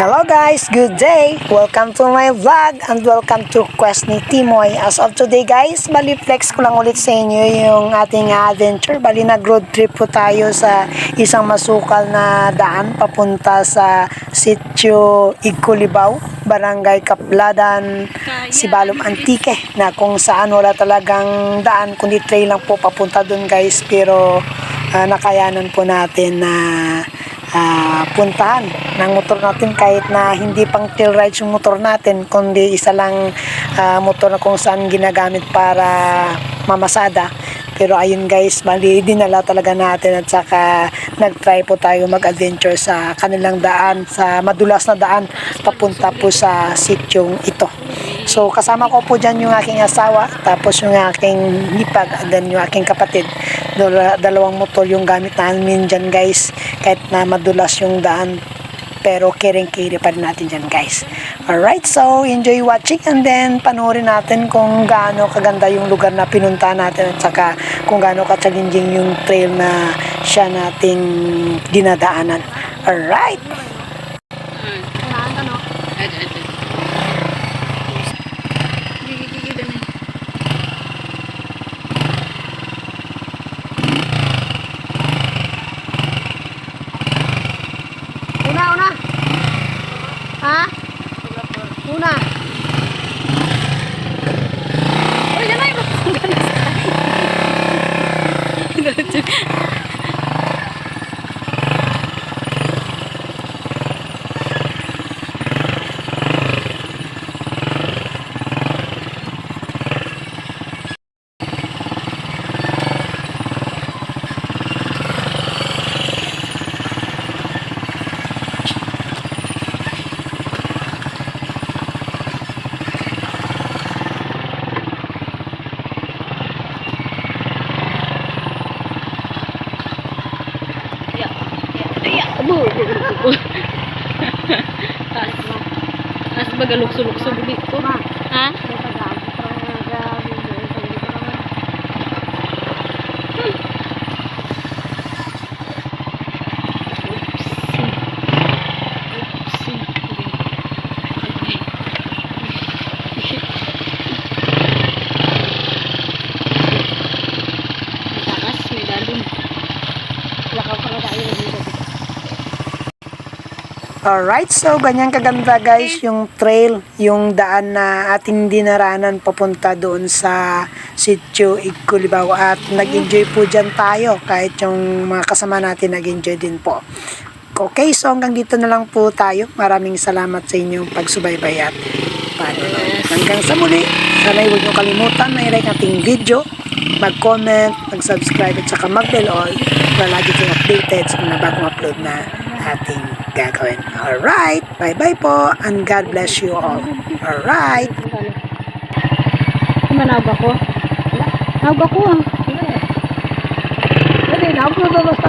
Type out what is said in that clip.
Hello guys, good day! Welcome to my vlog and welcome to Quest ni Timoy. As of today guys, bali-flex ko lang ulit sa inyo yung ating adventure. Bali nag-road trip po tayo sa isang masukal na daan papunta sa Sitio Igculibaw, Barangay Kapladan, Sibalom Antique, na kung saan wala talagang daan kundi trail lang po papunta dun guys. Pero nakayanan po natin na puntahan ng motor natin kahit na hindi pang trail rides yung motor natin kundi isa lang motor na kung saan ginagamit para mamasada. Pero ayun guys, bali dinala talaga natin at saka nag-try po tayo mag-adventure sa kanilang daan, sa madulas na daan papunta po sa sityong ito. So kasama ko po dyan yung aking asawa, tapos yung aking hipag, and then yung aking kapatid. Dalawang motor yung gamit namin dyan guys, kahit na madulas yung daan, pero kering-kiri pa rin natin dyan guys. Alright, so enjoy watching and then panoorin natin kung gaano kaganda yung lugar na pinunta natin at saka kung gaano ka-challenging yung trail na siya nating dinadaanan. Alright! Una. Ha? Una. Uy, jangan ibu. As baga lukso-lukso dito. Ha? Takas, may dalon. Lakaw pa na tayo dito. Alright, so ganyan kaganda guys yung trail, yung daan na ating dinaranan papunta doon sa Sitio Igculibaw at nag-enjoy po dyan tayo kahit yung mga kasama natin nag-enjoy din po. Okay, so hanggang dito na lang po tayo. Maraming salamat sa inyong pagsubaybay at panonood. Hanggang sa muli, sana huwag niyo kalimutan na i-like ating video, mag-comment, mag-subscribe at saka mag-bell all para lagi kayong updated sa mga bagong upload na ating gagawin. Alright, bye-bye po and God bless you all. Alright. Manawag ako? Nawag ako ah. Pwede, nawag ko ba basta